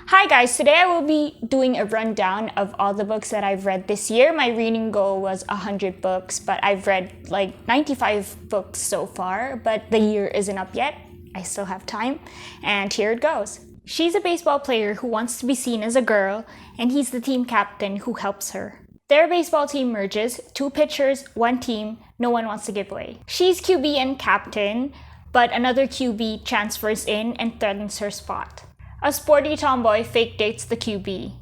Hi guys, today I will be doing a rundown of all the books that I've read this year. My reading goal was 100 books, but I've read like 95 books so far, but the year isn't up yet. I still have time, and here it goes. She's a baseball player who wants to be seen as a girl, and he's the team captain who helps her. Their baseball team merges, 2 pitchers, 1 team, no one wants to give way. She's QB and captain, but another QB transfers in and threatens her spot. A sporty tomboy fake dates the QB.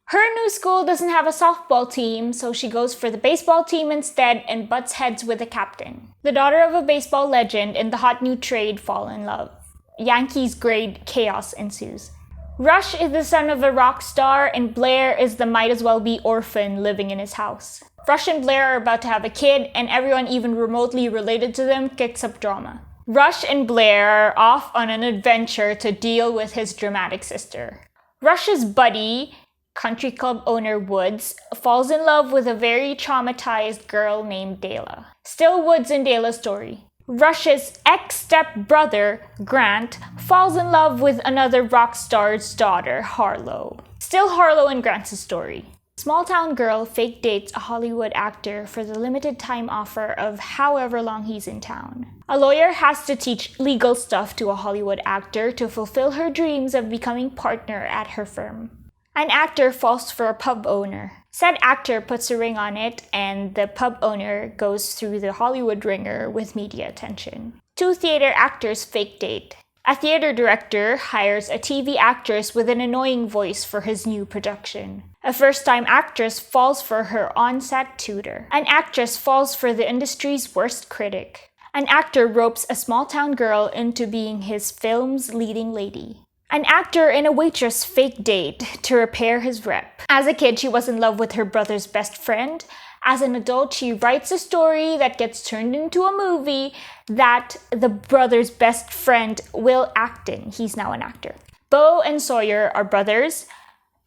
Her new school doesn't have a softball team, so she goes for the baseball team instead and butts heads with the captain. The daughter of a baseball legend and the hot new trade fall in love. Yankees grade chaos ensues. Rush is the son of a rock star, and Blair is the might-as-well-be orphan living in his house. Rush and Blair are about to have a kid, and everyone even remotely related to them kicks up drama. Rush and Blair are off on an adventure to deal with his dramatic sister. Rush's buddy, country club owner Woods, falls in love with a very traumatized girl named Dayla. Still Woods and Dayla's story. Rush's ex-stepbrother, Grant, falls in love with another rock star's daughter, Harlow. Still Harlow and Grant's story. Small-town girl fake dates a Hollywood actor for the limited time offer of however long he's in town. A lawyer has to teach legal stuff to a Hollywood actor to fulfill her dreams of becoming partner at her firm. An actor falls for a pub owner. Said actor puts a ring on it, and the pub owner goes through the Hollywood ringer with media attention. 2 theater actors fake date. A theater director hires a TV actress with an annoying voice for his new production. A first-time actress falls for her on-set tutor. An actress falls for the industry's worst critic. An actor ropes a small-town girl into being his film's leading lady. An actor and a waitress fake date to repair his rep. As a kid, she was in love with her brother's best friend. As an adult, she writes a story that gets turned into a movie that the brother's best friend will act in. He's now an actor. Bo and Sawyer are brothers.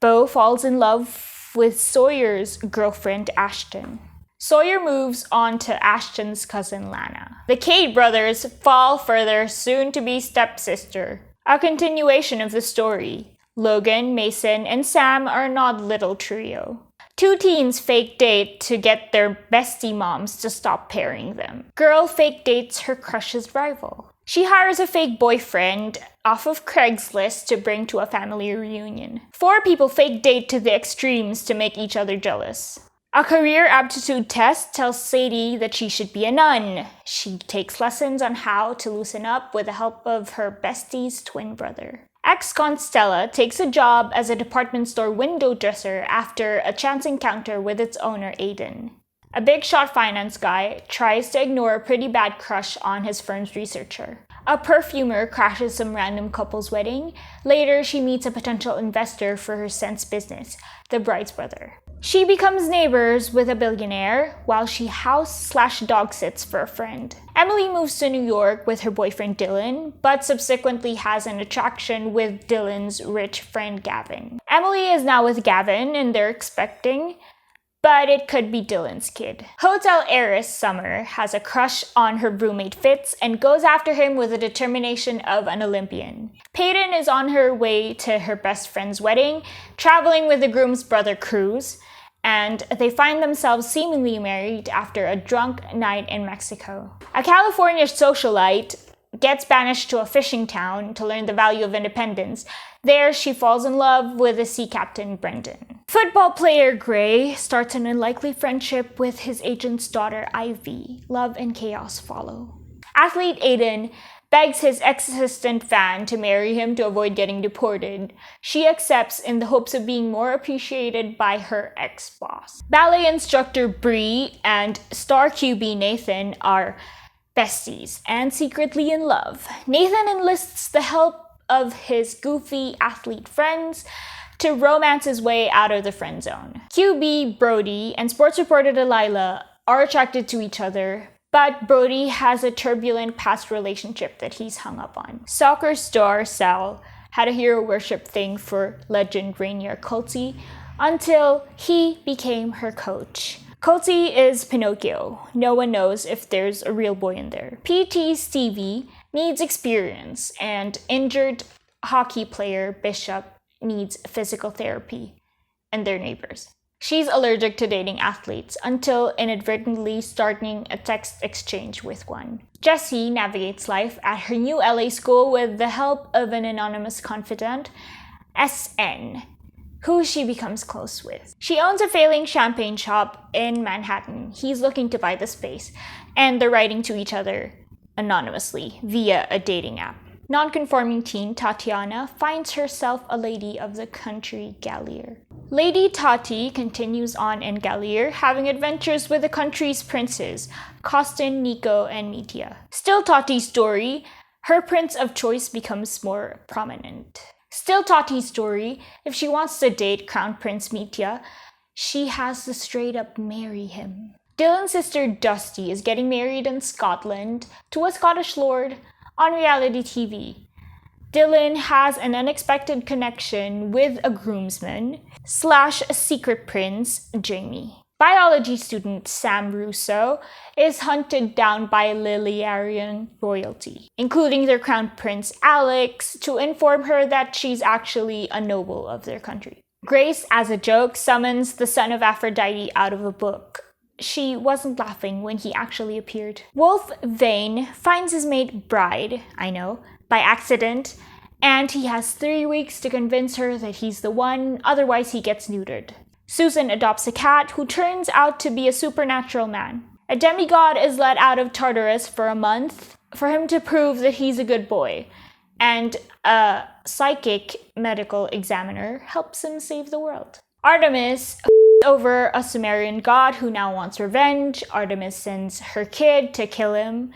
Bo falls in love with Sawyer's girlfriend, Ashton. Sawyer moves on to Ashton's cousin, Lana. The Cade brothers fall for their soon-to-be stepsister. A continuation of the story. Logan, Mason, and Sam are an odd little trio. 2 teens fake date to get their bestie moms to stop pairing them. Girl fake dates her crush's rival. She hires a fake boyfriend off of Craigslist to bring to a family reunion. 4 people fake date to the extremes to make each other jealous. A career aptitude test tells Sadie that she should be a nun. She takes lessons on how to loosen up with the help of her bestie's twin brother. Ex-con Stella takes a job as a department store window dresser after a chance encounter with its owner, Aiden. A big shot finance guy tries to ignore a pretty bad crush on his firm's researcher. A perfumer crashes some random couple's wedding. Later, she meets a potential investor for her scents business, the bride's brother. She becomes neighbors with a billionaire while she house/dog sits for a friend. Emily moves to New York with her boyfriend Dylan, but subsequently has an attraction with Dylan's rich friend Gavin. Emily is now with Gavin and they're expecting, but it could be Dylan's kid. Hotel heiress Summer has a crush on her roommate Fitz and goes after him with the determination of an Olympian. Peyton is on her way to her best friend's wedding, traveling with the groom's brother Cruz, and they find themselves seemingly married after a drunk night in Mexico. A California socialite gets banished to a fishing town to learn the value of independence. There, she falls in love with the sea captain, Brendan. Football player Gray starts an unlikely friendship with his agent's daughter, Ivy. Love and chaos follow. Athlete Aiden begs his ex-assistant Van to marry him to avoid getting deported. She accepts in the hopes of being more appreciated by her ex-boss. Ballet instructor Bree and star QB Nathan are besties and secretly in love. Nathan enlists the help of his goofy athlete friends to romance his way out of the friend zone. QB Brody and sports reporter Delilah are attracted to each other, but Brody has a turbulent past relationship that he's hung up on. Soccer star Sal had a hero worship thing for legend Rainier Colty until he became her coach. Colty is Pinocchio. No one knows if there's a real boy in there. PT Stevie needs experience, and injured hockey player Bishop needs physical therapy, and their neighbors. She's allergic to dating athletes until inadvertently starting a text exchange with one. Jessie navigates life at her new LA school with the help of an anonymous confidant, SN, who she becomes close with. She owns a failing champagne shop in Manhattan. He's looking to buy the space, and they're writing to each other anonymously via a dating app. Non-conforming teen Tatiana finds herself a lady of the country Gallier. Lady Tati continues on in Gallier, having adventures with the country's princes, Costin, Nico, and Mitya. Still Tati's story, her prince of choice becomes more prominent. Still Tati's story, if she wants to date Crown Prince Mitya, she has to straight up marry him. Dylan's sister Dusty is getting married in Scotland to a Scottish lord on reality TV. Dylan has an unexpected connection with a groomsman / secret prince, Jamie. Biology student Sam Russo is hunted down by Liliarian royalty, including their crown prince Alex, to inform her that she's actually a noble of their country. Grace, as a joke, summons the son of Aphrodite out of a book. She wasn't laughing when he actually appeared. Wolf Vane finds his mate Bride, by accident, and he has 3 weeks to convince her that he's the one, otherwise he gets neutered. Susan adopts a cat who turns out to be a supernatural man. A demigod is let out of Tartarus for a month for him to prove that he's a good boy, and a psychic medical examiner helps him save the world. Artemis over a Sumerian god who now wants revenge. Artemis sends her kid to kill him.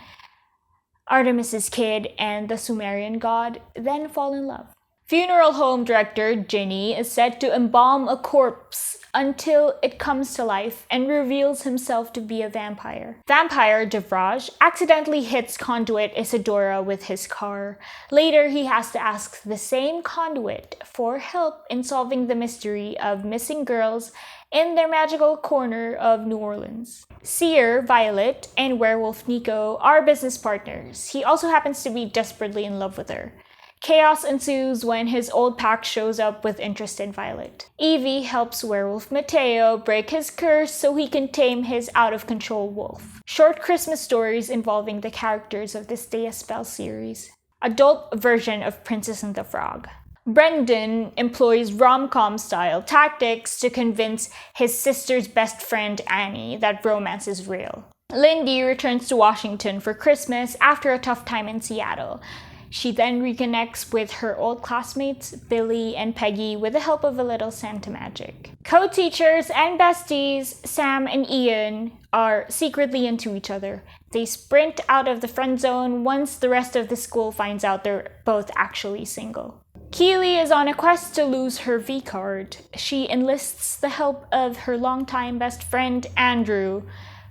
Artemis's kid and the Sumerian god then fall in love. Funeral home director Ginny is set to embalm a corpse until it comes to life and reveals himself to be a vampire. Vampire Devraj accidentally hits conduit Isadora with his car. Later, he has to ask the same conduit for help in solving the mystery of missing girls in their magical corner of New Orleans. Seer, Violet, and Werewolf Nico are business partners. He also happens to be desperately in love with her. Chaos ensues when his old pack shows up with interest in Violet. Evie helps Werewolf Mateo break his curse so he can tame his out-of-control wolf. Short Christmas stories involving the characters of this Day a Spell series. Adult version of Princess and the Frog. Brendan employs rom-com-style tactics to convince his sister's best friend Annie that romance is real. Lindy returns to Washington for Christmas after a tough time in Seattle. She then reconnects with her old classmates, Billy and Peggy, with the help of a little Santa magic. Co-teachers and besties, Sam and Ian, are secretly into each other. They sprint out of the friend zone once the rest of the school finds out they're both actually single. Keely is on a quest to lose her V-card. She enlists the help of her longtime best friend, Andrew,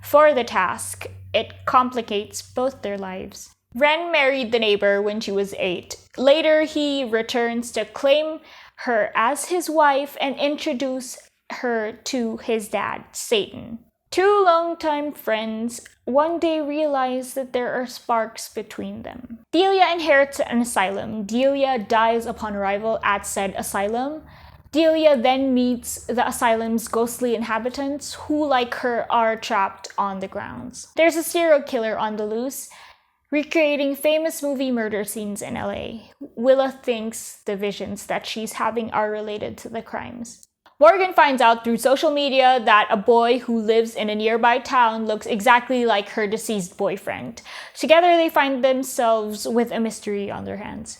for the task. It complicates both their lives. Ren married the neighbor when she was 8. Later, he returns to claim her as his wife and introduce her to his dad, Satan. Two longtime friends one day realize that there are sparks between them. Delia inherits an asylum. Delia dies upon arrival at said asylum. Delia then meets the asylum's ghostly inhabitants who, like her, are trapped on the grounds. There's a serial killer on the loose, recreating famous movie murder scenes in LA. Willa thinks the visions that she's having are related to the crimes. Morgan finds out through social media that a boy who lives in a nearby town looks exactly like her deceased boyfriend. Together, they find themselves with a mystery on their hands.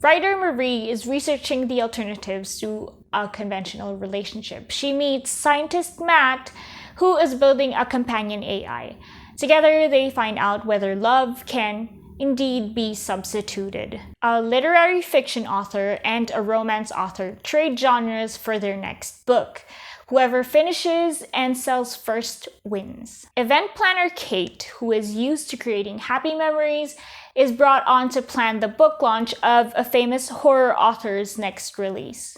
Writer Marie is researching the alternatives to a conventional relationship. She meets scientist Matt, who is building a companion AI. Together, they find out whether love can indeed be substituted. A literary fiction author and a romance author trade genres for their next book. Whoever finishes and sells first wins. Event planner Kate, who is used to creating happy memories, is brought on to plan the book launch of a famous horror author's next release.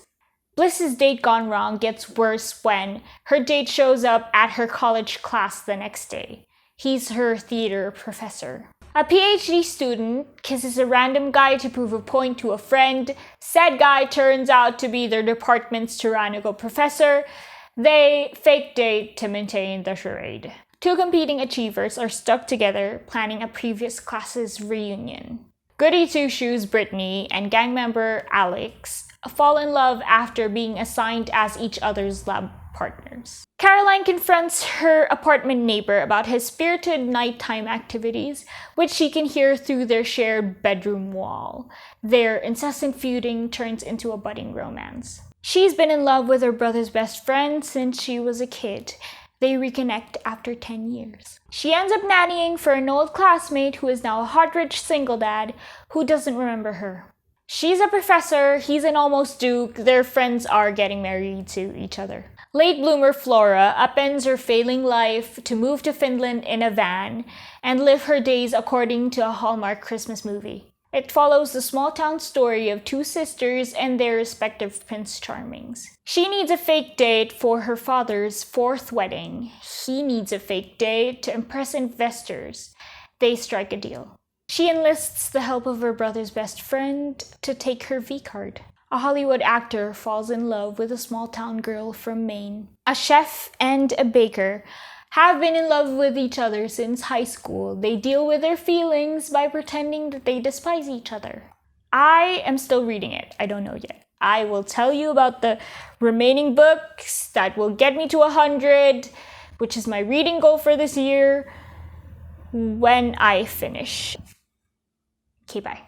Bliss's date gone wrong gets worse when her date shows up at her college class the next day. He's her theater professor. A PhD student kisses a random guy to prove a point to a friend. Said guy turns out to be their department's tyrannical professor. They fake date to maintain the charade. Two competing achievers are stuck together planning a previous class's reunion. Goody Two-Shoes Brittany and gang member Alex fall in love after being assigned as each other's lab partners. Caroline confronts her apartment neighbor about his spirited nighttime activities, which she can hear through their shared bedroom wall. Their incessant feuding turns into a budding romance. She's been in love with her brother's best friend since she was a kid. They reconnect after 10 years. She ends up nannying for an old classmate who is now a hot rich single dad who doesn't remember her. She's a professor, he's an almost duke, their friends are getting married to each other. Late bloomer Flora upends her failing life to move to Finland in a van and live her days according to a Hallmark Christmas movie. It follows the small town story of two sisters and their respective Prince Charmings. She needs a fake date for her father's 4th wedding. He needs a fake date to impress investors. They strike a deal. She enlists the help of her brother's best friend to take her V-card. A Hollywood actor falls in love with a small-town girl from Maine. A chef and a baker have been in love with each other since high school. They deal with their feelings by pretending that they despise each other. I am still reading it. I don't know yet. I will tell you about the remaining books that will get me to 100, which is my reading goal for this year, when I finish. Okay, bye.